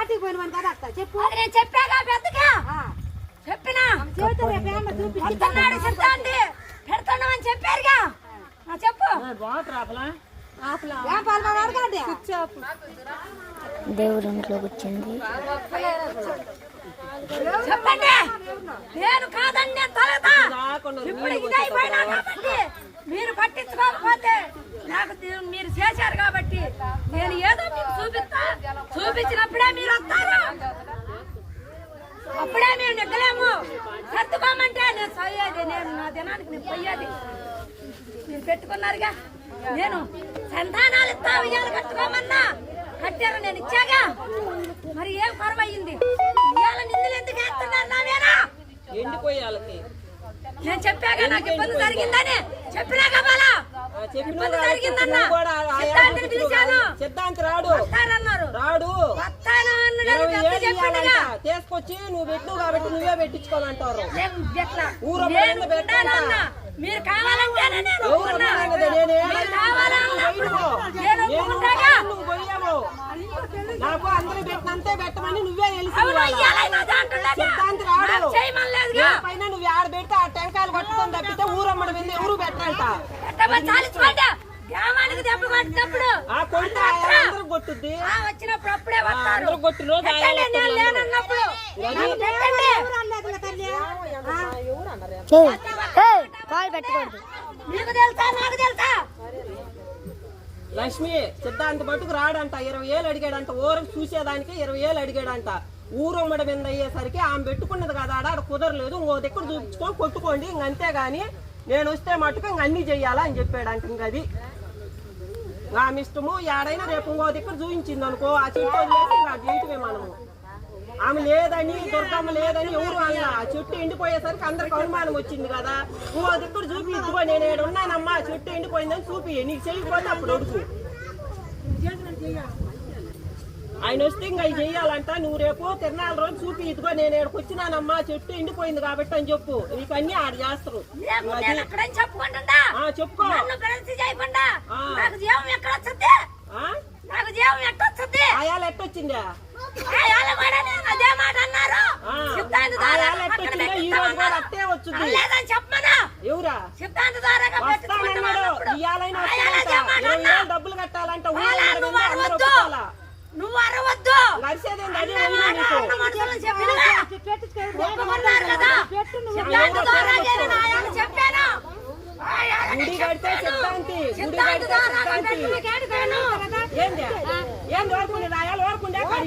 పార్టీకి పోయిన కదా అక్క చెప్పు. అది నేను చెప్పాగా పెద్దగా చెప్పినా పెడుతున్నాడు సిద్ధాంతి పెడుతున్నామని చెప్పారుగా చెప్పు. దేవుడు ఇంట్లోకి వచ్చింది. చెప్పండి నేను కాదండి తలదా ఇప్పుడు ఇదైపోయినా కాబట్టి మీరు పట్టించుకోకపోతే నాకు మీరు చేశారు కాబట్టి నేను ఏదో మీకు చూపించినప్పుడే మీరు వస్తారు. అప్పుడే మేము నిగ్గలేము. సర్దుకోమంటే నేను సయ్యేది, నేను నా దినానికి నేను పోయేది. మీరు పెట్టుకున్నారుగా, నేను సంతానాలు ఇస్తా ఉయ్యాలు కట్టుకోమన్నా కట్టారు, నేను ఇచ్చాగా. మరి ఏం పరవయింది? ఇవాళ నిందులు ఎందుకు వేస్తున్నారు నా మీద? నేను చెప్పాగా నాకు ఇబ్బంది జరిగిందని చెప్పినా కావాలా? ఇబ్బంది జరిగిందన్నా సిద్ధాంతిని పిలిచాను. సిద్ధాంతి రాడు వస్తానన్నారు. వస్తాను అన్నాడు. తీసుకొచ్చి నువ్వు పెట్టు కాబట్టి నువ్వే పెట్టించుకోవాలంటారు. మీరు కావాలంటేనే నేను నాకు అందరూ పెట్టినంతే పెట్టమని నువ్వే సిద్ధాంతి రాడు పైన నువ్వు ఆడ పెడితే ఆ టెంకాయలు పట్టుకొని తప్పితే ఊరమ్మడి మీద ఎవరు పెట్టాలంట. గ్రామానికి దెబ్బలు కొట్టినప్పుడు కొట్టుద్ది వచ్చినప్పుడు అప్పుడే వస్తారు. మీకు తెలుసా నాకు తెలుసా? లక్ష్మి సిద్ధాంతి మటుకు రాడంట. 20 ఏళ్ళు అడిగాడంట. ఊరికి చూసేదానికి 20 ఏళ్ళు అడిగాడంట. ఊరమ్మడి మీద అయ్యేసరికి ఆమె పెట్టుకున్నది కదా ఆడ కుదరలేదు. ఇంకో దగ్గర చూపించుకొని కొట్టుకోండి ఇంకంతేగాని నేను వస్తే మటుకు ఇంక అన్ని చెయ్యాలా అని చెప్పాడంట. ఇంక అది ఆమె ఇష్టము. ఏడైనా రేపు ఇంకో దగ్గర చూపించింది అనుకో ఆ చెట్టు వదిలేసి నాకు చేయటమే మనము. ఆమె లేదని దుర్గమ్మ లేదని ఎవరు అన్నా ఆ చెట్టు ఎండిపోయేసరికి అందరికి అనుమానం వచ్చింది కదా. ఇంకో దగ్గర చూపి ఇదిగో నేను ఏడు ఉన్నానమ్మా చెట్టు ఎండిపోయిందని చూపి నీకు చేయకపోతే అప్పుడు అడుగు. ఆయన వస్తే ఇంకా అవి చెయ్యాలంట. నువ్వు రేపు తిరణాల రోజు చూపి ఇదిగో నేను ఏడుకు వచ్చినానమ్మా చెట్టు ఎండిపోయింది కాబట్టి అని చెప్పు. నీకు అన్ని ఆడ చేస్తారు. చెప్పుకో ఆయాలు ఎట్టొచ్చిందా? ఈ రోజు కూడా అట్టే వచ్చింది. ఎవరా ఇయాలైనా 20 ఏళ్ళు డబ్బులు కట్టాలంట. నువ్వు అరవద్దు. చెప్పాను గుడి కడితే సిద్ధాంతి గుడి కడితే సిద్ధాంతి ఏం రోజు 20 ఏళ్ళు